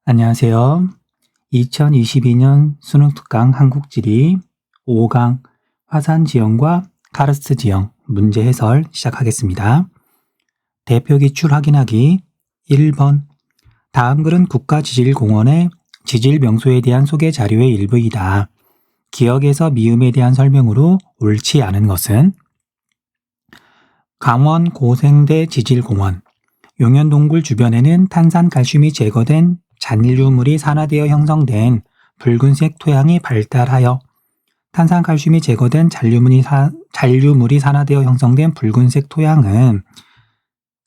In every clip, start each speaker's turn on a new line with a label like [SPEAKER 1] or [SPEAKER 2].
[SPEAKER 1] 안녕하세요. 2022년 수능 특강 한국지리 5강 화산 지형과 카르스트 지형 문제 해설 시작하겠습니다. 대표 기출 확인하기 1번 다음 글은 국가지질공원의 지질 명소에 대한 소개 자료의 일부이다. 기억에서 미음에 대한 설명으로 옳지 않은 것은 강원 고생대 지질공원 용현동굴 주변에는 탄산칼슘이 제거된 잔류물이 산화되어 형성된 붉은색 토양이 발달하여 탄산칼슘이 제거된 잔류물이 산화되어 형성된 붉은색 토양은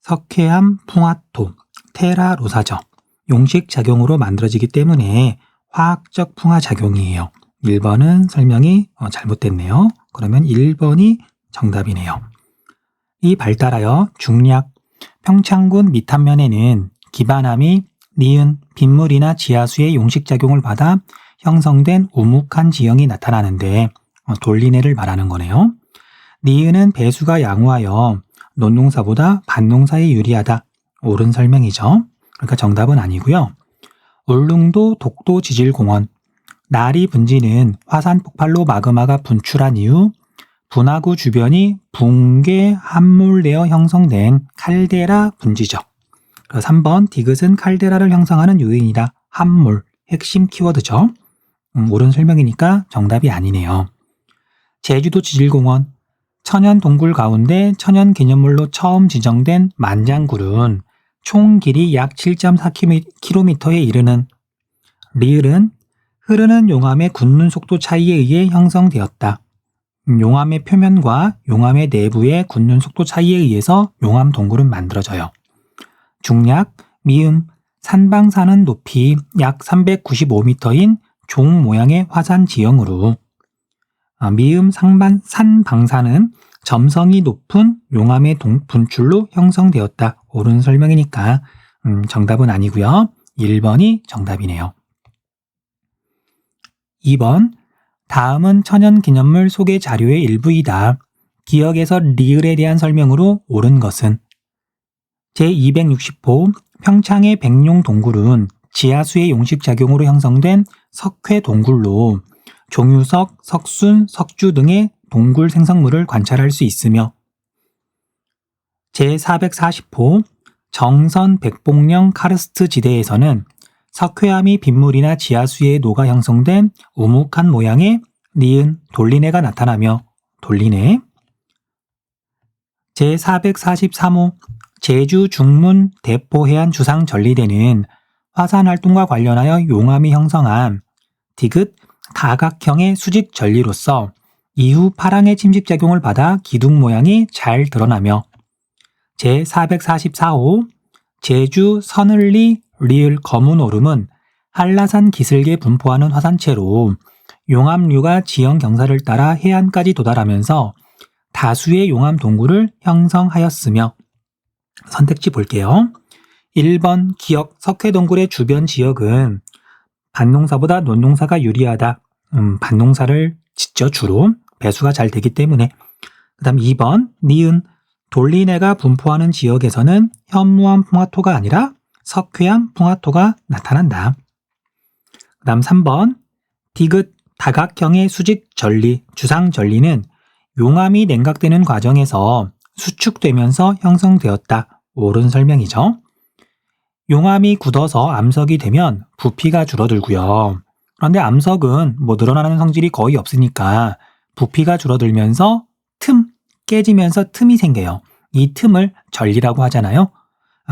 [SPEAKER 1] 석회암 풍화토, 테라로사적, 용식작용으로 만들어지기 때문에 화학적 풍화작용이에요. 1번은 설명이 잘못됐네요. 그러면 1번이 정답이네요. 이 발달하여 중략 평창군 밑한면에는 기반암이 니은 빗물이나 지하수의 용식작용을 받아 형성된 우묵한 지형이 나타나는데 돌리내를 말하는 거네요. 니은은 배수가 양호하여 논농사보다 밭농사에 유리하다. 옳은 설명이죠. 그러니까 정답은 아니고요. 울릉도 독도지질공원 나리 분지는 화산 폭발로 마그마가 분출한 이후 분화구 주변이 붕괴 함몰되어 형성된 칼데라 분지죠. 3번 디귿은 칼데라를 형성하는 요인이다. 함몰, 핵심 키워드죠. 옳은 설명이니까 정답이 아니네요. 제주도 지질공원 천연 동굴 가운데 천연 기념물로 처음 지정된 만장굴은 총 길이 약 7.4km에 이르는 리을은 흐르는 용암의 굳는 속도 차이에 의해 형성되었다. 용암의 표면과 용암의 내부의 굳는 속도 차이에 의해서 용암 동굴은 만들어져요. 중략, 미음, 산방사는 높이 약 395m인 종 모양의 화산 지형으로 미음 산방사는 점성이 높은 용암의 분출로 형성되었다. 옳은 설명이니까 정답은 아니고요. 1번이 정답이네요. 2번 다음은 천연기념물 소개 자료의 일부이다. 기억에서 리을에 대한 설명으로 옳은 것은 제260호 평창의 백룡동굴은 지하수의 용식작용으로 형성된 석회 동굴로 종유석, 석순, 석주 등의 동굴 생성물을 관찰할 수 있으며 제440호 정선 백봉령 카르스트 지대에서는 석회암이 빗물이나 지하수에 녹아 형성된 우묵한 모양의 니은 돌리내가 나타나며 돌리내 제443호 제주 중문 대포해안 주상 전리대는 화산 활동과 관련하여 용암이 형성한 디귿 다각형의 수직 전리로서 이후 파랑의 침식작용을 받아 기둥 모양이 잘 드러나며 제444호 제주 서늘리 리을 거문오름은 한라산 기슭에 분포하는 화산체로 용암류가 지형 경사를 따라 해안까지 도달하면서 다수의 용암 동굴을 형성하였으며 선택지 볼게요. 1번 기역 석회동굴의 주변 지역은 밭농사보다 논농사가 유리하다. 밭농사를 짓죠. 주로 배수가 잘 되기 때문에. 그 다음 2번 니은 돌리내가 분포하는 지역에서는 현무암 풍화토가 아니라 석회암 풍화토가 나타난다. 그 다음 3번 디귿 다각형의 수직 전리, 주상 전리는 용암이 냉각되는 과정에서 수축되면서 형성되었다. 옳은 설명이죠. 용암이 굳어서 암석이 되면 부피가 줄어들고요. 그런데 암석은 늘어나는 성질이 거의 없으니까 부피가 줄어들면서 깨지면서 틈이 생겨요. 이 틈을 전리라고 하잖아요.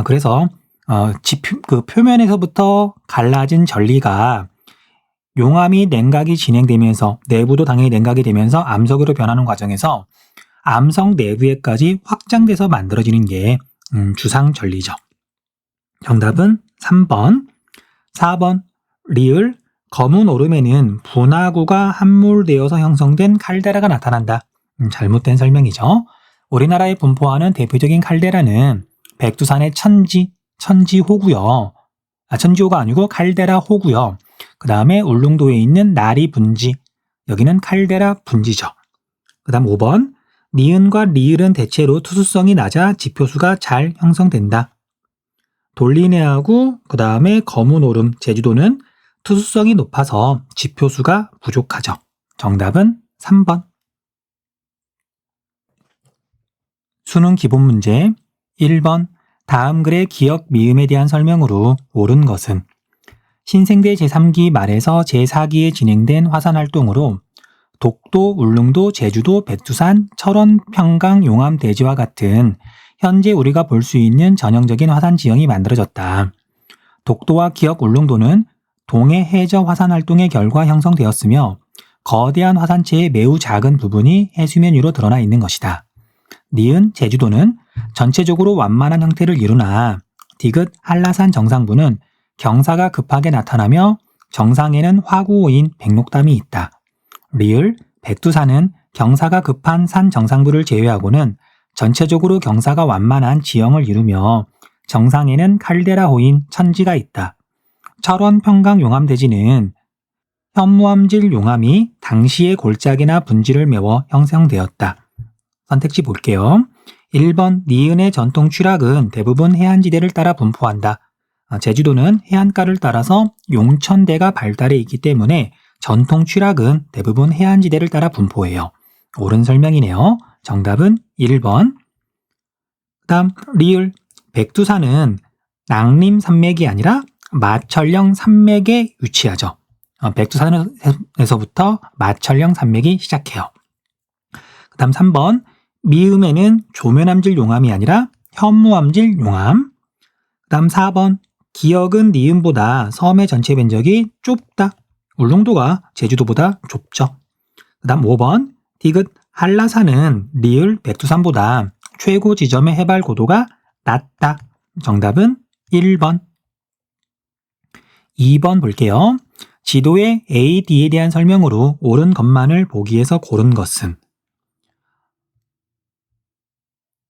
[SPEAKER 1] 그래서 표면에서부터 갈라진 전리가 용암이 냉각이 진행되면서 내부도 당연히 냉각이 되면서 암석으로 변하는 과정에서 암석 내부에까지 확장돼서 만들어지는 게 주상전리죠. 정답은 3번. 4번 리을 검은 오름에는 분화구가 함몰되어서 형성된 칼데라가 나타난다. 잘못된 설명이죠. 우리나라에 분포하는 대표적인 칼데라는 백두산의 천지호고요. 천지호가 아니고 칼데라 호고요. 그 다음에 울릉도에 있는 나리 분지, 여기는 칼데라 분지죠. 그 다음 5번 니은과 리을은 대체로 투수성이 낮아 지표수가 잘 형성된다. 돌리네하고 그 다음에 거무노름, 제주도는 투수성이 높아서 지표수가 부족하죠. 정답은 3번. 수능 기본 문제 1번 다음 글의 기역 미음에 대한 설명으로 옳은 것은 신생대 제3기 말에서 제4기에 진행된 화산활동으로 독도, 울릉도, 제주도, 백두산, 철원, 평강, 용암, 대지와 같은 현재 우리가 볼 수 있는 전형적인 화산 지형이 만들어졌다. 독도와 기역, 울릉도는 동해 해저 화산 활동의 결과 형성되었으며 거대한 화산체의 매우 작은 부분이 해수면 위로 드러나 있는 것이다. 니은 제주도는 전체적으로 완만한 형태를 이루나 디귿 한라산 정상부는 경사가 급하게 나타나며 정상에는 화구호인 백록담이 있다. 리을 백두산은 경사가 급한 산 정상부를 제외하고는 전체적으로 경사가 완만한 지형을 이루며 정상에는 칼데라호인 천지가 있다. 철원, 평강, 용암 대지는 현무암질 용암이 당시의 골짜기나 분지를 메워 형성되었다. 선택지 볼게요. 1번 니은의 전통 취락은 대부분 해안지대를 따라 분포한다. 제주도는 해안가를 따라서 용천대가 발달해 있기 때문에 전통 취락은 대부분 해안지대를 따라 분포해요. 옳은 설명이네요. 정답은 1번. 그 다음 리을 백두산은 낭림 산맥이 아니라 마천령 산맥에 위치하죠. 백두산에서부터 마천령 산맥이 시작해요. 그 다음 3번 미음에는 조면암질 용암이 아니라 현무암질 용암. 그 다음 4번 기역은 니은보다 섬의 전체 면적이 좁다. 울릉도가 제주도보다 좁죠. 그 다음 5번 디귿 한라산은 리을 백두산보다 최고 지점의 해발 고도가 낮다. 정답은 1번. 2번 볼게요. 지도의 A, D에 대한 설명으로 옳은 것만을 보기에서 고른 것은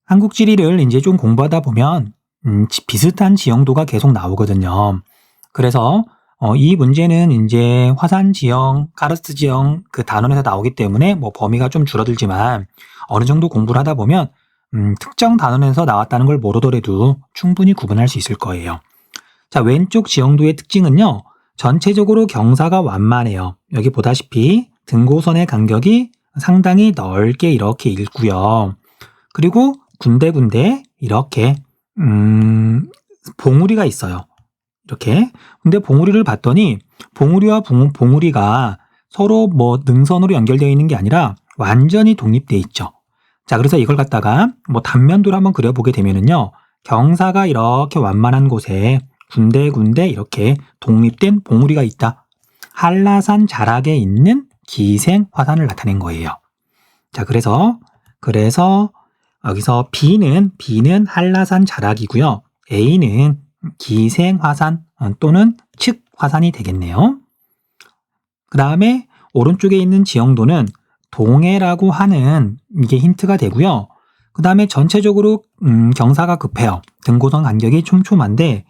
[SPEAKER 1] 한국지리를 이제 좀 공부하다 보면 비슷한 지형도가 계속 나오거든요. 그래서 이 문제는 이제 화산 지형, 카르스트 지형 그 단원에서 나오기 때문에 뭐 범위가 좀 줄어들지만 어느 정도 공부를 하다 보면 특정 단원에서 나왔다는 걸 모르더라도 충분히 구분할 수 있을 거예요. 자, 왼쪽 지형도의 특징은요. 전체적으로 경사가 완만해요. 여기 보다시피 등고선의 간격이 상당히 넓게 이렇게 있고요. 그리고 군데군데 이렇게 봉우리가 있어요. 이렇게. 근데 봉우리를 봤더니 봉우리와 봉우리가 서로 뭐 능선으로 연결되어 있는 게 아니라 완전히 독립되어 있죠. 자, 그래서 이걸 갖다가 뭐 단면도를 한번 그려보게 되면은요. 경사가 이렇게 완만한 곳에 군데군데 이렇게 독립된 봉우리가 있다. 한라산 자락에 있는 기생 화산을 나타낸 거예요. 자, 그래서 여기서 B는 한라산 자락이고요. A는 기생 화산 또는 측 화산이 되겠네요. 그 다음에 오른쪽에 있는 지형도는 동해라고 하는 이게 힌트가 되고요. 그 다음에 전체적으로 경사가 급해요. 등고선 간격이 촘촘한데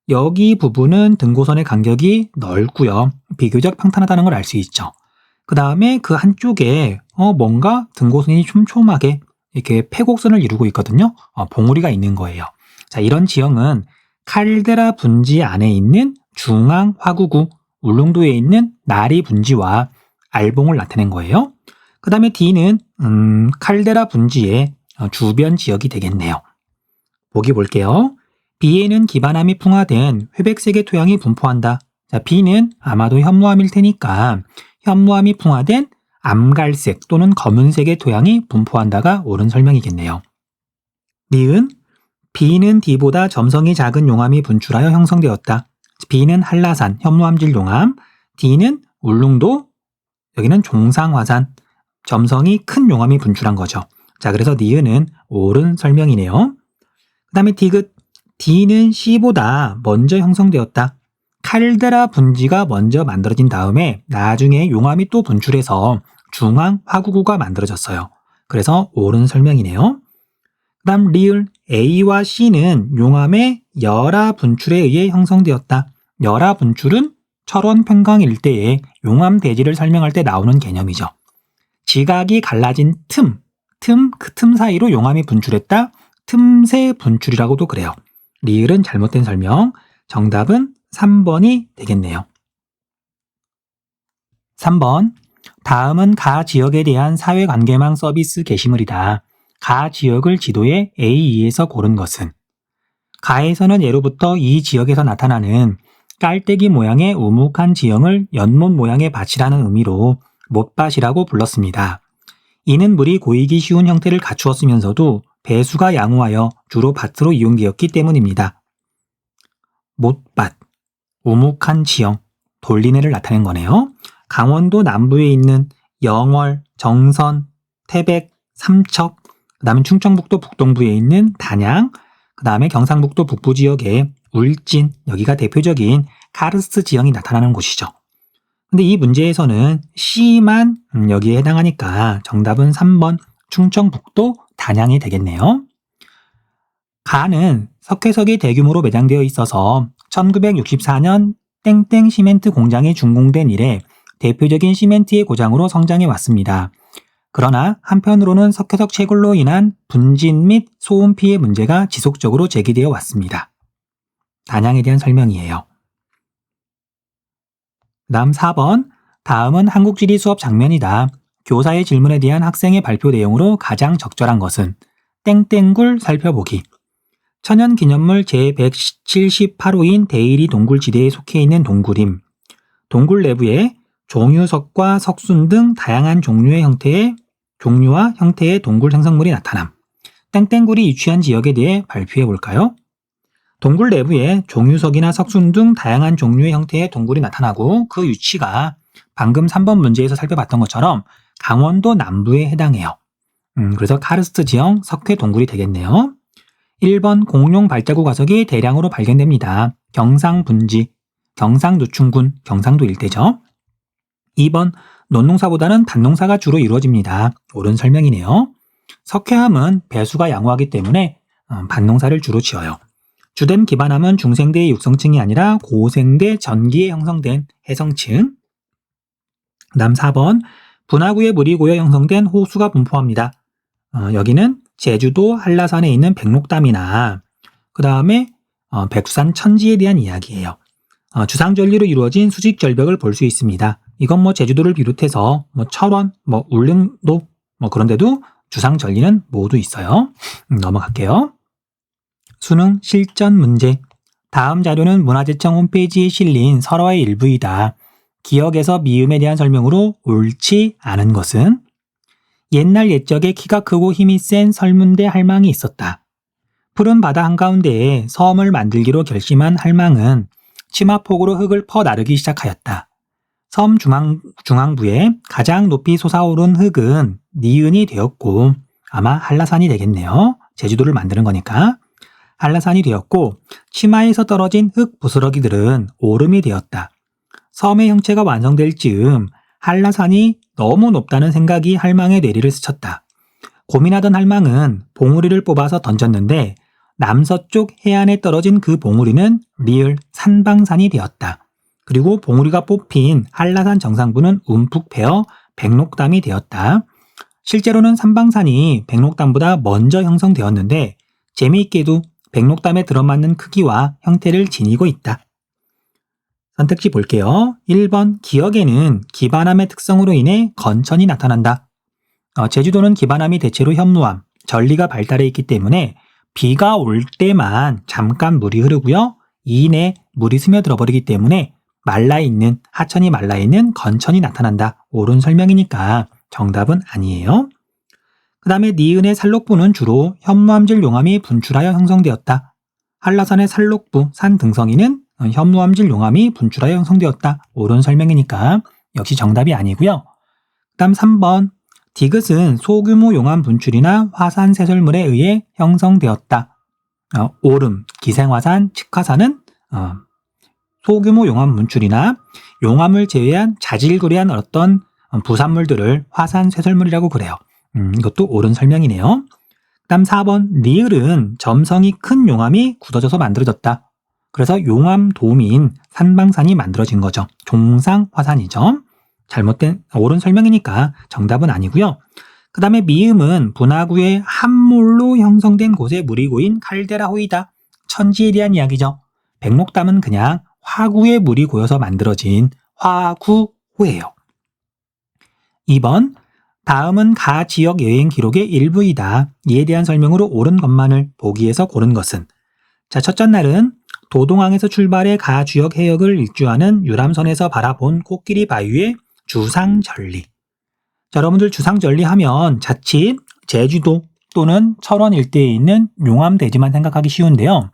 [SPEAKER 1] 여기 부분은 등고선의 간격이 넓고요. 비교적 평탄하다는 걸 알 수 있죠. 그 다음에 그 한쪽에 뭔가 등고선이 촘촘하게 이렇게 패곡선을 이루고 있거든요. 봉우리가 있는 거예요. 자, 이런 지형은 칼데라 분지 안에 있는 중앙 화구구, 울릉도에 있는 나리 분지와 알봉을 나타낸 거예요. 그 다음에 D는 칼데라 분지의 주변 지역이 되겠네요. 보기 볼게요. B에는 기반암이 풍화된 회백색의 토양이 분포한다. 자, B는 아마도 현무암일 테니까 현무암이 풍화된 암갈색 또는 검은색의 토양이 분포한다가 옳은 설명이겠네요. 니은 B는 D보다 점성이 작은 용암이 분출하여 형성되었다. B는 한라산, 현무암질 용암, D는 울릉도, 여기는 종상화산, 점성이 큰 용암이 분출한 거죠. 자, 그래서 니은은 옳은 설명이네요. 그 다음에 디귿 D는 C보다 먼저 형성되었다. 칼데라 분지가 먼저 만들어진 다음에 나중에 용암이 또 분출해서 중앙 화구구가 만들어졌어요. 그래서 옳은 설명이네요. 그 다음 리을 A와 C는 용암의 열화 분출에 의해 형성되었다. 열화 분출은 철원 평강 일대의 용암 대지를 설명할 때 나오는 개념이죠. 지각이 갈라진 그 틈 사이로 용암이 분출했다. 틈새 분출이라고도 그래요. 리을은 잘못된 설명. 정답은 3번이 되겠네요. 3번. 다음은 가 지역에 대한 사회관계망 서비스 게시물이다. 가 지역을 지도에 A2에서 고른 것은? 가에서는 예로부터 이 지역에서 나타나는 깔때기 모양의 우묵한 지형을 연못 모양의 밭이라는 의미로 못밭이라고 불렀습니다. 이는 물이 고이기 쉬운 형태를 갖추었으면서도 배수가 양호하여 주로 밭으로 이용되었기 때문입니다. 못밭, 우묵한 지형, 돌리네를 나타낸 거네요. 강원도 남부에 있는 영월, 정선, 태백, 삼척, 그 다음에 충청북도 북동부에 있는 단양, 그 다음에 경상북도 북부 지역의 울진, 여기가 대표적인 카르스트 지형이 나타나는 곳이죠. 근데 이 문제에서는 C만 여기에 해당하니까 정답은 3번 충청북도 단양이 되겠네요. 가는 석회석이 대규모로 매장되어 있어서 1964년 땡땡 시멘트 공장이 준공된 이래 대표적인 시멘트의 고장으로 성장해 왔습니다. 그러나 한편으로는 석회석 채굴로 인한 분진 및 소음 피해 문제가 지속적으로 제기되어 왔습니다. 단양에 대한 설명이에요. 다음 4번. 다음은 한국지리 수업 장면이다. 교사의 질문에 대한 학생의 발표 내용으로 가장 적절한 것은? 땡땡굴 살펴보기. 천연기념물 제178호인 대일이 동굴지대에 속해 있는 동굴임. 동굴 내부에 종유석과 석순 등 다양한 종류와 형태의 동굴 생성물이 나타남. 땡땡굴이 위치한 지역에 대해 발표해 볼까요? 동굴 내부에 종유석이나 석순 등 다양한 종류의 형태의 동굴이 나타나고 그 위치가 방금 3번 문제에서 살펴봤던 것처럼 강원도 남부에 해당해요. 그래서 카르스트 지형 석회 동굴이 되겠네요. 1번 공룡 발자국 화석이 대량으로 발견됩니다. 경상분지, 경상노충군, 경상도 일대죠. 2번 논농사보다는 밭농사가 주로 이루어집니다. 옳은 설명이네요. 석회암은 배수가 양호하기 때문에 밭농사를 주로 지어요. 주된 기반암은 중생대의 육성층이 아니라 고생대 전기에 형성된 해성층. 다음 4번 분화구에 물이 고여 형성된 호수가 분포합니다. 여기는 제주도 한라산에 있는 백록담이나 그 다음에 백두산 천지에 대한 이야기예요. 주상절리로 이루어진 수직절벽을 볼 수 있습니다. 이건 제주도를 비롯해서 철원, 울릉도 그런데도 주상절리는 모두 있어요. 넘어갈게요. 수능 실전 문제. 다음 자료는 문화재청 홈페이지에 실린 설화의 일부이다. 기억에서 미음에 대한 설명으로 옳지 않은 것은? 옛날 옛적에 키가 크고 힘이 센 설문대 할망이 있었다. 푸른 바다 한가운데에 섬을 만들기로 결심한 할망은 치마폭으로 흙을 퍼 나르기 시작하였다. 섬 중앙부에 가장 높이 솟아오른 흙은 니은이 되었고 아마 한라산이 되겠네요. 제주도를 만드는 거니까. 한라산이 되었고 치마에서 떨어진 흙 부스러기들은 오름이 되었다. 섬의 형체가 완성될 즈음 한라산이 너무 높다는 생각이 할망의 뇌리를 스쳤다. 고민하던 할망은 봉우리를 뽑아서 던졌는데 남서쪽 해안에 떨어진 그 봉우리는 리을 산방산이 되었다. 그리고 봉우리가 뽑힌 한라산 정상부는 움푹 패어 백록담이 되었다. 실제로는 산방산이 백록담보다 먼저 형성되었는데 재미있게도 백록담에 들어맞는 크기와 형태를 지니고 있다. 선택지 볼게요. 1번 기역에는 기반암의 특성으로 인해 건천이 나타난다. 제주도는 기반암이 대체로 현무암, 전리가 발달해 있기 때문에 비가 올 때만 잠깐 물이 흐르고요. 이내 물이 스며들어 버리기 때문에 하천이 말라있는 건천이 나타난다. 옳은 설명이니까 정답은 아니에요. 그 다음에 니은의 살록부는 주로 현무암질 용암이 분출하여 형성되었다. 한라산의 살록부, 산 등성이는 현무암질 용암이 분출하여 형성되었다. 옳은 설명이니까 역시 정답이 아니고요. 그 다음 3번 디귿은 소규모 용암 분출이나 화산 세설물에 의해 형성되었다. 오름, 기생화산, 측화산은 소규모 용암 분출이나 용암을 제외한 자질구레한 어떤 부산물들을 화산 쇠설물이라고 그래요. 이것도 옳은 설명이네요. 다음 4번 리을은 점성이 큰 용암이 굳어져서 만들어졌다. 그래서 용암돔인 산방산이 만들어진 거죠. 종상화산이죠. 옳은 설명이니까 정답은 아니고요. 그 다음에 미음은 분화구의 함몰로 형성된 곳에 물이 고인 칼데라 호이다. 천지에 대한 이야기죠. 백록담은 그냥 화구에 물이 고여서 만들어진 화구호예요. 2번, 다음은 가 지역 여행 기록의 일부이다. 이에 대한 설명으로 옳은 것만을 보기에서 고른 것은? 자, 첫째 날은 도동항에서 출발해 가 주역 해역을 일주하는 유람선에서 바라본 코끼리 바위의 주상절리. 자, 여러분들 주상절리 하면 자칫 제주도 또는 철원 일대에 있는 용암대지만 생각하기 쉬운데요.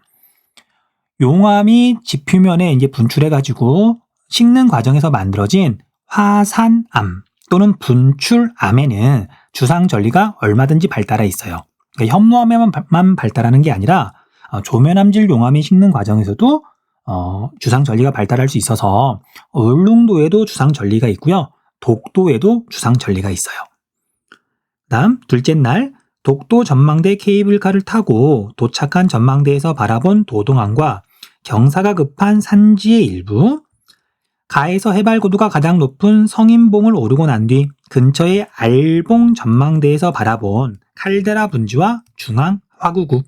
[SPEAKER 1] 용암이 지표면에 이제 분출해가지고 식는 과정에서 만들어진 화산암 또는 분출암에는 주상절리가 얼마든지 발달해 있어요. 그러니까 현무암에만 발달하는 게 아니라 조면암질 용암이 식는 과정에서도 주상절리가 발달할 수 있어서 울릉도에도 주상절리가 있고요. 독도에도 주상절리가 있어요. 다음 둘째 날 독도 전망대 케이블카를 타고 도착한 전망대에서 바라본 도동항과 경사가 급한 산지의 일부, 가에서 해발 고도가 가장 높은 성인봉을 오르고 난 뒤 근처의 알봉 전망대에서 바라본 칼데라 분지와 중앙 화구구.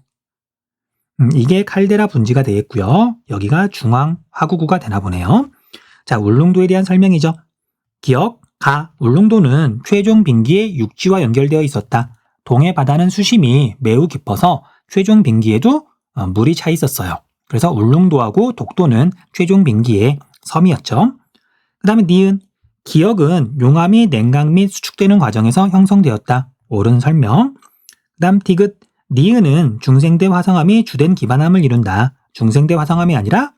[SPEAKER 1] 이게 칼데라 분지가 되겠고요. 여기가 중앙 화구구가 되나 보네요. 자, 울릉도에 대한 설명이죠. 기억, 가, 울릉도는 최종 빙기에 육지와 연결되어 있었다. 동해 바다는 수심이 매우 깊어서 최종 빙기에도 물이 차 있었어요. 그래서 울릉도하고 독도는 최종 빙기의 섬이었죠. 그 다음에 니은, 기억은 용암이 냉각 및 수축되는 과정에서 형성되었다. 옳은 설명. 그 다음 디귿, 니은은 중생대 화성암이 주된 기반함을 이룬다. 중생대 화성암이 아니라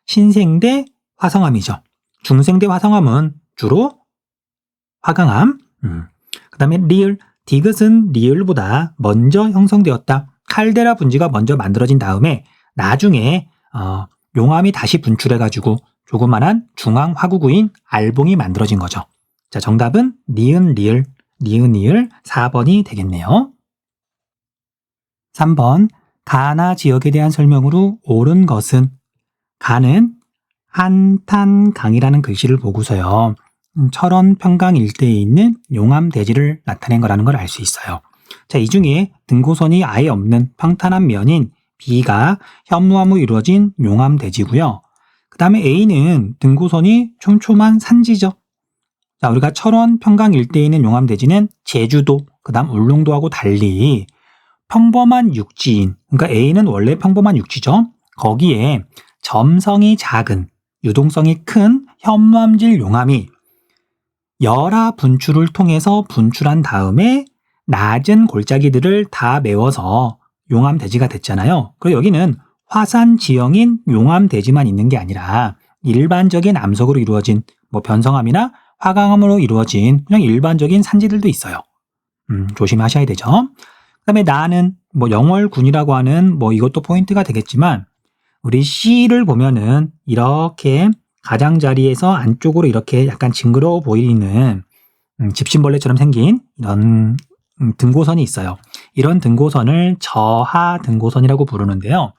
[SPEAKER 1] 신생대 화성암이죠. 중생대 화성암은 주로 화강암. 그 다음에 리을, 디귿은 리을보다 먼저 형성되었다. 칼데라 분지가 먼저 만들어진 다음에 나중에 용암이 다시 분출해가지고 조그만한 중앙 화구구인 알봉이 만들어진 거죠. 자, 정답은 니은 리을, 니은 리을 4번이 되겠네요. 3번, 가나 지역에 대한 설명으로 옳은 것은? 가는 한탄강이라는 글씨를 보고서요. 철원 평강 일대에 있는 용암 대지를 나타낸 거라는 걸 알 수 있어요. 자, 이 중에 등고선이 아예 없는 평탄한 면인 B가 현무암으로 이루어진 용암 대지고요. 그 다음에 A는 등고선이 촘촘한 산지죠. 자, 우리가 철원 평강 일대에 있는 용암 대지는 제주도, 그 다음 울릉도하고 달리 평범한 육지인, 그러니까 A는 원래 평범한 육지죠. 거기에 점성이 작은, 유동성이 큰 현무암질 용암이 열화 분출을 통해서 분출한 다음에 낮은 골짜기들을 다 메워서 용암 대지가 됐잖아요. 그리고 여기는 화산 지형인 용암 대지만 있는 게 아니라 일반적인 암석으로 이루어진 변성암이나 화강암으로 이루어진 그냥 일반적인 산지들도 있어요. 조심하셔야 되죠. 그 다음에 나는 영월군이라고 하는 이것도 포인트가 되겠지만 우리 C를 보면은 이렇게 가장자리에서 안쪽으로 이렇게 약간 징그러워 보이는 집신벌레처럼 생긴 이런 등고선이 있어요. 이런 등고선을 저하 등고선이라고 부르는데요.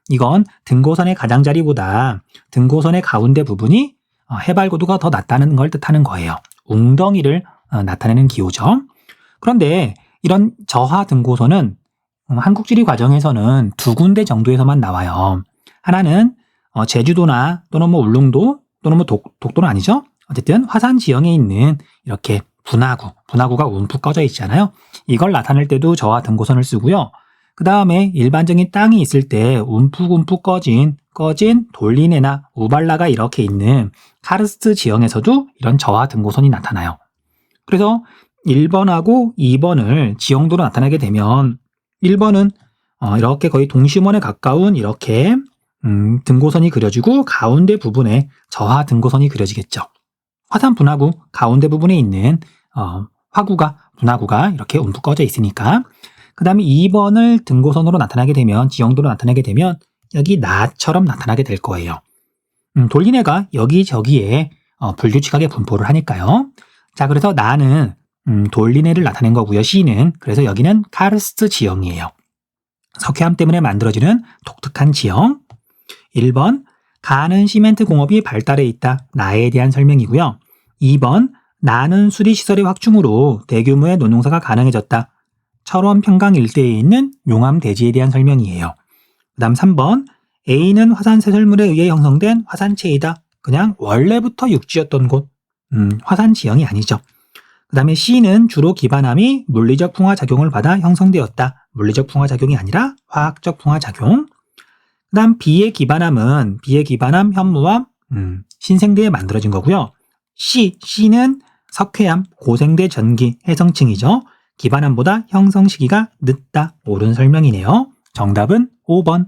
[SPEAKER 1] 이건 등고선의 가장자리보다 등고선의 가운데 부분이 해발 고도가 더 낮다는 걸 뜻하는 거예요. 웅덩이를 나타내는 기호죠. 그런데 이런 저하 등고선은 한국지리 과정에서는 두 군데 정도에서만 나와요. 하나는 제주도나 또는 울릉도 또는 독도는 아니죠. 어쨌든 화산 지형에 있는 이렇게 분화구가 움푹 꺼져 있잖아요. 이걸 나타낼 때도 저하 등고선을 쓰고요. 그 다음에 일반적인 땅이 있을 때 움푹 꺼진 돌리네나 우발라가 이렇게 있는 카르스트 지형에서도 이런 저하 등고선이 나타나요. 그래서 1번하고 2번을 지형도로 나타내게 되면 1번은 이렇게 거의 동심원에 가까운 이렇게 등고선이 그려지고 가운데 부분에 저하 등고선이 그려지겠죠. 화산 분화구 가운데 부분에 있는 분화구가 이렇게 움푹 꺼져 있으니까. 그 다음에 2번을 등고선으로 나타나게 되면 지형도로 나타나게 되면 여기 나처럼 나타나게 될 거예요. 돌리네가 여기저기에 불규칙하게 분포를 하니까요. 자, 그래서 나는 돌리네를 나타낸 거고요. C는 그래서 여기는 카르스트 지형이에요. 석회암 때문에 만들어지는 독특한 지형. 1번, 가는 시멘트 공업이 발달해 있다. 나에 대한 설명이고요. 2번, 나는 수리시설의 확충으로 대규모의 농사가 가능해졌다. 철원 평강 일대에 있는 용암 대지에 대한 설명이에요. 그 다음 3번, A는 화산 쇄설물에 의해 형성된 화산체이다. 그냥 원래부터 육지였던 곳. 화산 지형이 아니죠. 그 다음에 C는 주로 기반함이 물리적 풍화작용을 받아 형성되었다. 물리적 풍화작용이 아니라 화학적 풍화작용. 그 다음 B의 기반함은 현무암, 신생대에 만들어진 거고요. C는 석회암, 고생대 전기, 해성층이죠. 기반함보다 형성 시기가 늦다. 옳은 설명이네요. 정답은 5번.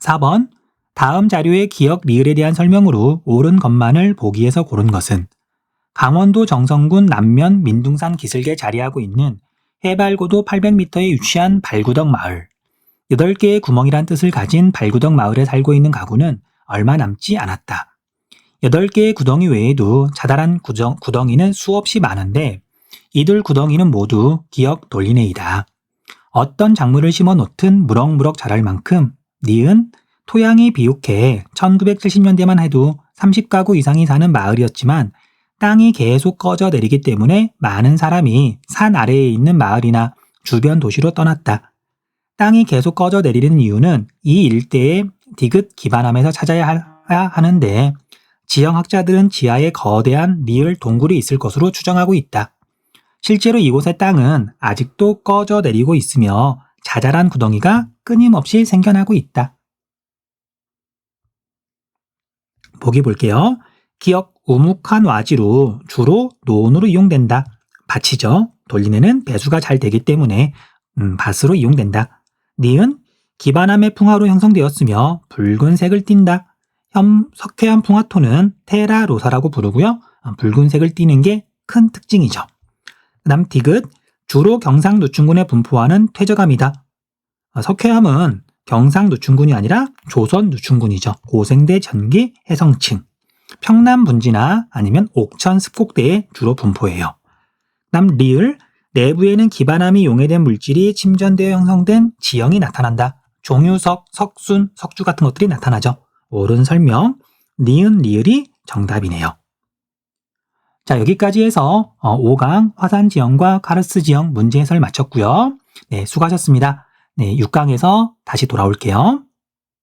[SPEAKER 1] 4번. 다음 자료의 기억 리을에 대한 설명으로 옳은 것만을 보기에서 고른 것은 강원도 정선군 남면 민둥산 기슭에 자리하고 있는 해발 고도 800m에 위치한 발구덕 마을. 8개의 구멍이란 뜻을 가진 발구덕 마을에 살고 있는 가구는 얼마 남지 않았다. 8개의 구덩이 외에도 자잘한 구덩이는 수없이 많은데 이들 구덩이는 모두 기억 돌리네이다. 어떤 작물을 심어 놓든 무럭무럭 자랄 만큼 니은 토양이 비옥해 1970년대만 해도 30가구 이상이 사는 마을이었지만 땅이 계속 꺼져 내리기 때문에 많은 사람이 산 아래에 있는 마을이나 주변 도시로 떠났다. 땅이 계속 꺼져 내리는 이유는 이 일대의 디귿 기반함에서 찾아야 하는데 지형학자들은 지하에 거대한 리을 동굴이 있을 것으로 추정하고 있다. 실제로 이곳의 땅은 아직도 꺼져 내리고 있으며 자잘한 구덩이가 끊임없이 생겨나고 있다. 보기 볼게요. 기역 우묵한 와지로 주로 논으로 이용된다. 밭이죠. 돌리내는 배수가 잘 되기 때문에 밭으로 이용된다. 니은 기반함의 풍화로 형성되었으며 붉은색을 띈다. 석회암 풍화토는 테라로사라고 부르고요. 붉은색을 띠는 게 큰 특징이죠. 그 다음 디귿 주로 경상노충군에 분포하는 퇴적암이다. 석회암은 경상노충군이 아니라 조선노충군이죠. 고생대 전기 해성층. 평남 분지나 아니면 옥천 습곡대에 주로 분포해요. 다음 리을 내부에는 기반함이 용해된 물질이 침전되어 형성된 지형이 나타난다. 종유석, 석순, 석주 같은 것들이 나타나죠. 옳은 설명, 니은 리을이 정답이네요. 자, 여기까지 해서 5강 화산 지형과 카르스 지형 문제 해설 마쳤고요. 네, 수고하셨습니다. 네, 6강에서 다시 돌아올게요.